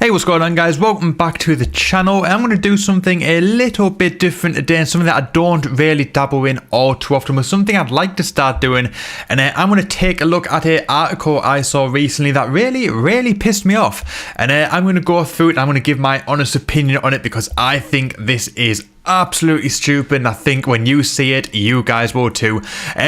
Hey, what's going on, guys? Welcome back to the channel. I'm going to do something a little bit different today, and something that I don't really dabble in all too often, but something I'd like to start doing. And I'm going to take a look at an article I saw recently that really pissed me off, and I'm going to go through it and I'm going to give my honest opinion on it, because I think this is absolutely stupid, and I think when you see it, you guys will too.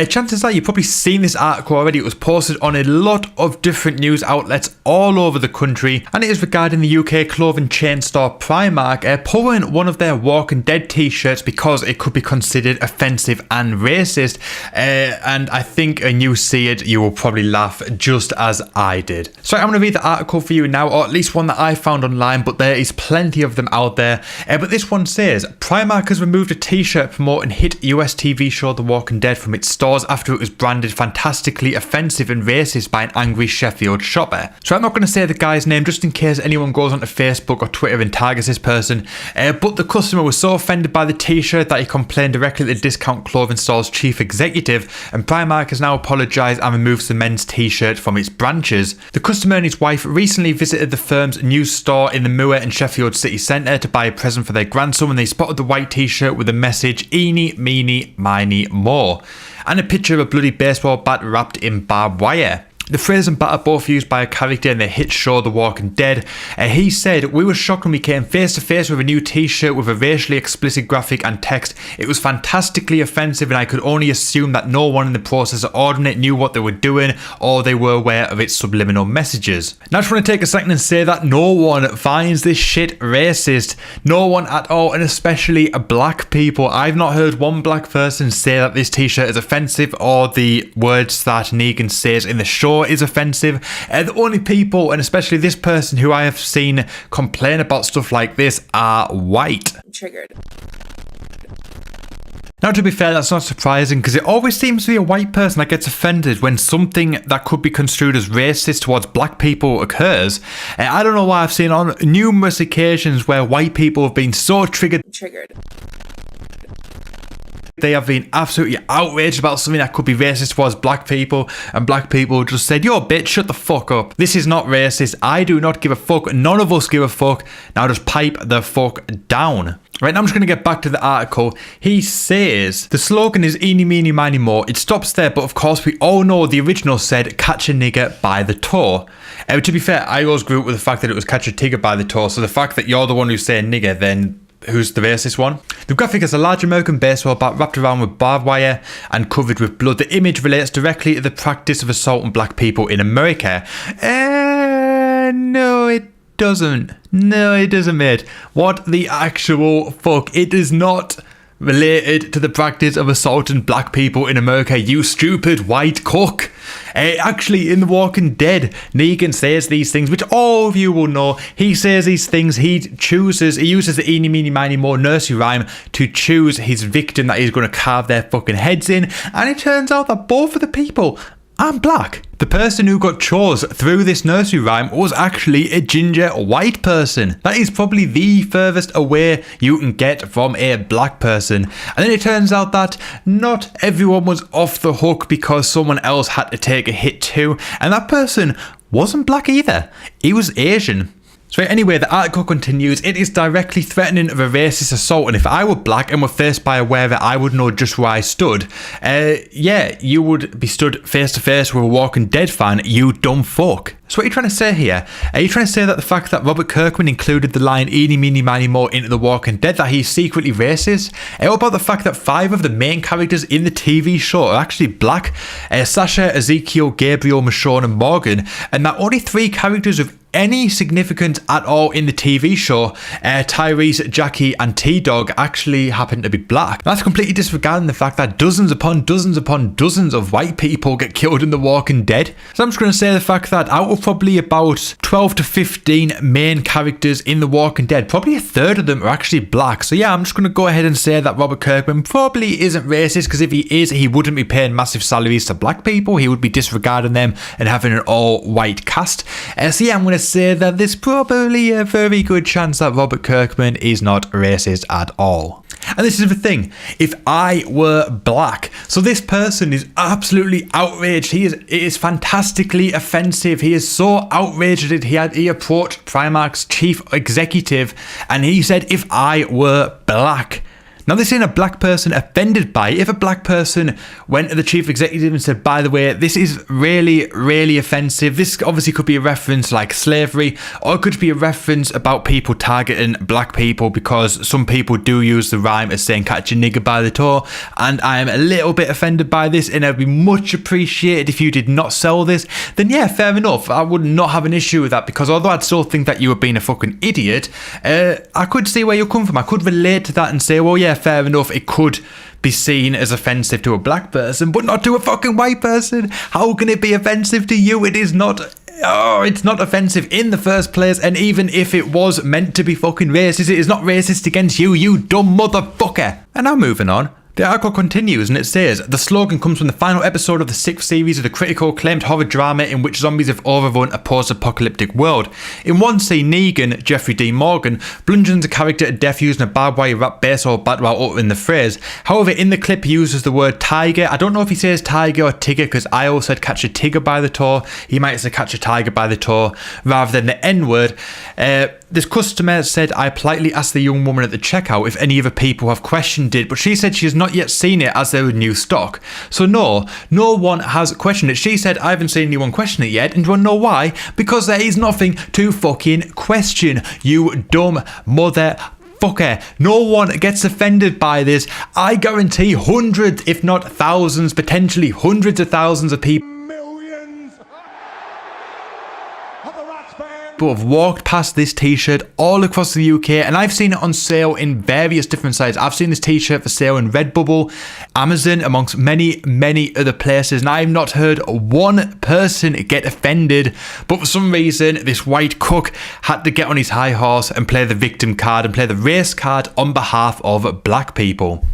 Chances are you've probably seen this article already. It was posted on a lot of different news outlets all over the country, and it is regarding the UK clothing chain store Primark pulling one of their Walking Dead t-shirts because it could be considered offensive and racist. And I think when you see it, you will probably laugh just as I did. So I'm going to read the article for you now, or at least one that I found online, but there is plenty of them out there. But this one says, Primark has removed a t-shirt promoting hit US TV show The Walking Dead from its stores after it was branded fantastically offensive and racist by an angry Sheffield shopper. So I'm not going to say the guy's name just in case anyone goes onto Facebook or Twitter and targets this person, but the customer was so offended by the t-shirt that he complained directly to the discount clothing store's chief executive, and Primark has now apologised and removed the men's t-shirt from its branches. The customer and his wife recently visited the firm's new store in the Moor in Sheffield city centre to buy a present for their grandson when they spotted the white t-shirt with the message "Eeny, meeny, miny, more" and a picture of a bloody baseball bat wrapped in barbed wire. The phrase and bat are both used by a character in the hit show The Walking Dead. He said, "We were shocked when we came face to face with a new t-shirt with a racially explicit graphic and text. It was fantastically offensive, and I could only assume that no one in the process of ordering it knew what they were doing, or they were aware of its subliminal messages." Now I just want to take a second and say that no one finds this shit racist. No one at all, and especially black people. I've not heard one black person say that this t-shirt is offensive, or the words that Negan says in the show is offensive. The only people, and especially this person, who I have seen complain about stuff like this are white. Triggered. Now, to be fair, that's not surprising, because it always seems to be a white person that gets offended when something that could be construed as racist towards black people occurs. I don't know why I've seen on numerous occasions where white people have been so triggered. They have been absolutely outraged about something that could be racist towards black people, and black people just said, "Yo, bitch, shut the fuck up. This is not racist. I do not give a fuck. None of us give a fuck. Now just pipe the fuck down." Right, now I'm just going to get back to the article. He says, the slogan is "Eeny, meeny, miny, more." It stops there, but of course we all know the original said "Catch a nigger by the toe." To be fair, I always grew up with the fact that it was "Catch a tigger by the toe," so the fact that you're the one who's saying nigger, then who's the racist one? The graphic has a large American baseball bat wrapped around with barbed wire and covered with blood. The image relates directly to the practice of assaulting black people in America. No, it doesn't. No, it doesn't, mate. What the actual fuck? It is not related to the practice of assaulting black people in America, you stupid white cuck. Actually, in The Walking Dead, Negan says these things, which all of you will know. He says these things, he uses the "Eeny, meeny, miny, more" nursery rhyme to choose his victim that he's going to carve their fucking heads in, and it turns out that both of the people are black. The person who got chose through this nursery rhyme was actually a ginger white person. That is probably the furthest away you can get from a black person. And then it turns out that not everyone was off the hook, because someone else had to take a hit too, and that person wasn't black either. He was Asian. So anyway, the article continues, "It is directly threatening of a racist assault, and if I were black and were faced by a wearer, I would know just where I stood." Yeah, you would be stood face to face with a Walking Dead fan, you dumb fuck. So what are you trying to say here? Are you trying to say that the fact that Robert Kirkman included the line "Eeny, meeny, miny, more" into The Walking Dead, that he's secretly racist? What about the fact that 5 of the main characters in the TV show are actually black? Sasha, Ezekiel, Gabriel, Michonne and Morgan, and that only 3 characters of any significance at all in the TV show, Tyrese, Jackie and T-Dog, actually happen to be black. That's completely disregarding the fact that dozens upon dozens upon dozens of white people get killed in The Walking Dead. So I'm just going to say the fact that out of probably about 12 to 15 main characters in The Walking Dead, probably a third of them are actually black. So yeah, I'm just going to go ahead and say that Robert Kirkman probably isn't racist, because if he is, he wouldn't be paying massive salaries to black people. He would be disregarding them and having an all-white cast. So yeah, I'm going to say that there's probably a very good chance that Robert Kirkman is not racist at all. And this is the thing, if I were black, so this person is absolutely outraged. It is fantastically offensive. He is so outraged that he approached Primark's chief executive and he said, if I were black. Now, this ain't a black person offended by it. If a black person went to the chief executive and said, by the way, this is really, really offensive. This obviously could be a reference to, like, slavery, or it could be a reference about people targeting black people, because some people do use the rhyme as saying catch a nigger by the toe, and I am a little bit offended by this, and I'd be much appreciated if you did not sell this. Then yeah, fair enough. I would not have an issue with that, because although I'd still think that you were being a fucking idiot, I could see where you come from. I could relate to that and say, well, yeah, fair enough, it could be seen as offensive to a black person, but not to a fucking white person. How can it be offensive to you? It is not. Oh, it's not offensive in the first place, and even if it was meant to be fucking racist, it is not racist against you, you dumb motherfucker. And now moving on. The article continues and it says, the slogan comes from the final episode of the 6th series of the critical acclaimed horror drama in which zombies have overrun a post-apocalyptic world. In one scene, Negan, Jeffrey D. Morgan, bludgeons a character to death using a barbed wire wrap baseball bat while uttering the phrase. However, in the clip he uses the word tiger. I don't know if he says tiger or tigger, because I always said catch a tigger by the toe. He might say catch a tiger by the toe rather than the N-word. This customer said, I politely asked the young woman at the checkout if any other people have questioned it, but she said she has not yet seen it as they were new stock. So no one has questioned it. She said, I haven't seen anyone question it yet, and do you want to know why? Because there is nothing to fucking question, you dumb motherfucker. No one gets offended by this. I guarantee hundreds, if not thousands, potentially hundreds of thousands of people have walked past this t-shirt all across the UK, and I've seen it on sale in various different sites. I've seen this t-shirt for sale in Redbubble, Amazon, amongst many other places, and I've not heard one person get offended, but for some reason this white cuck had to get on his high horse and play the victim card and play the race card on behalf of black people.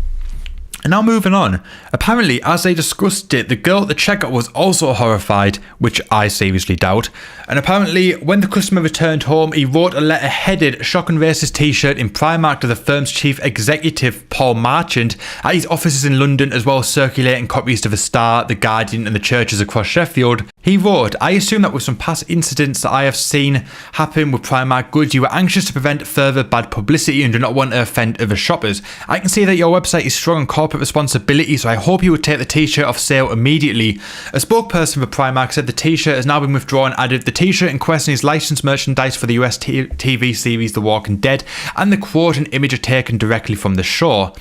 And now moving on, apparently as they discussed it, the girl at the checkout was also horrified, which I seriously doubt. And apparently when the customer returned home, he wrote a letter headed "Shock and Racist t-shirt" in Primark to the firm's chief executive, Paul Marchant, at his offices in London, as well as circulating copies to the Star, the Guardian and the churches across Sheffield. He wrote, I assume that with some past incidents that I have seen happen with Primark goods, you are anxious to prevent further bad publicity and do not want to offend other shoppers. I can see that your website is strong on corporate responsibility, so I hope you would take the t-shirt off sale immediately. A spokesperson for Primark said the t-shirt has now been withdrawn and added the t-shirt in question is licensed merchandise for the US TV series The Walking Dead, and the quote and image are taken directly from the show.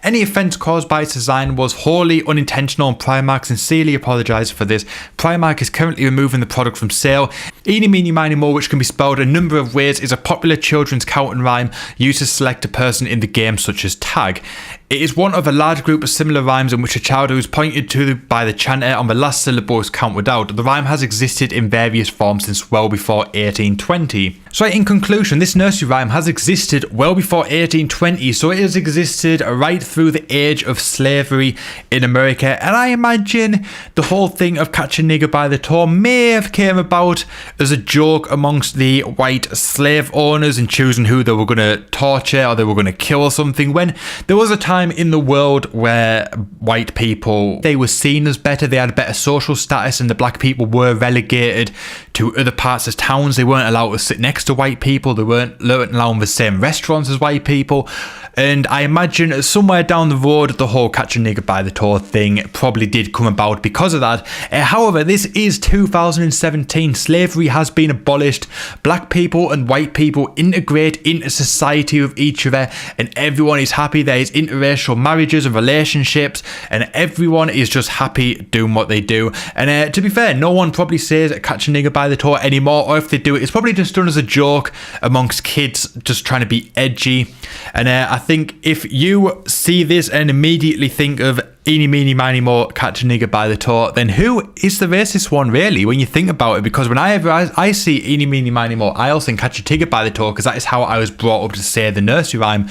Any offence caused by its design was wholly unintentional, and Primark sincerely apologised for this. Primark is currently removing the product from sale. Eeny, meeny, miny, moe, which can be spelled a number of ways, is a popular children's counting rhyme used to select a person in the game, such as tag. It is one of a large group of similar rhymes in which a child who is pointed to by the chanter on the last syllable is counted out. The rhyme has existed in various forms since well before 1820. So in conclusion, this nursery rhyme has existed well before 1820, so it has existed right through the age of slavery in America, and I imagine the whole thing of catch a nigger by the toe may have came about as a joke amongst the white slave owners in choosing who they were going to torture or they were going to kill or something, when there was a time in the world where white people, they were seen as better, they had a better social status, and the black people were relegated to other parts of towns. They weren't allowed to sit next to white people, they weren't allowed the same restaurants as white people, and I imagine somewhere down the road the whole catch a nigger by the toe thing probably did come about because of that. However, this is 2017, slavery has been abolished, black people and white people integrate into society with each other, and everyone is happy. There is interracial marriages and relationships, and everyone is just happy doing what they do. And to be fair, no one probably says catch a nigger by the toe anymore, or if they do, it's probably just done as a joke amongst kids just trying to be edgy. And I think if you see this and immediately think of eeny, meeny, miny, moe, catch a nigger by the toe, then who is the racist one really when you think about it? Because when I see eeny, meeny, miny, moe, I also think catch a tigger by the toe, because that is how I was brought up to say the nursery rhyme.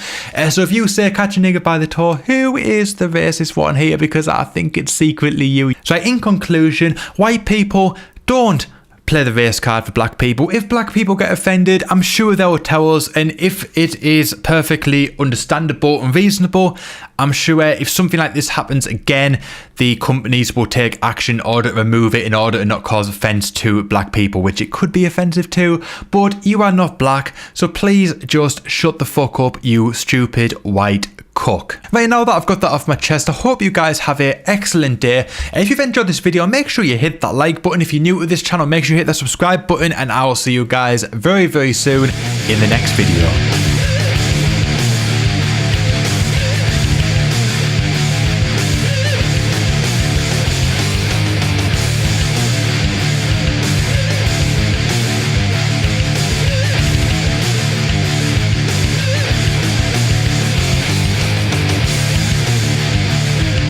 So if you say catch a nigger by the toe, who is the racist one here? Because I think it's secretly you. So in conclusion, white people, don't play the race card for black people. If black people get offended, I'm sure they'll tell us, and if it is perfectly understandable and reasonable, I'm sure if something like this happens again, the companies will take action in order to remove it in order to not cause offense to black people, which it could be offensive to, but you are not black, so please just shut the fuck up, you stupid white cuck. Right, now that I've got that off my chest, I hope you guys have an excellent day. And if you've enjoyed this video, make sure you hit that like button. If you're new to this channel, make sure you hit that subscribe button, and I will see you guys very, very soon in the next video.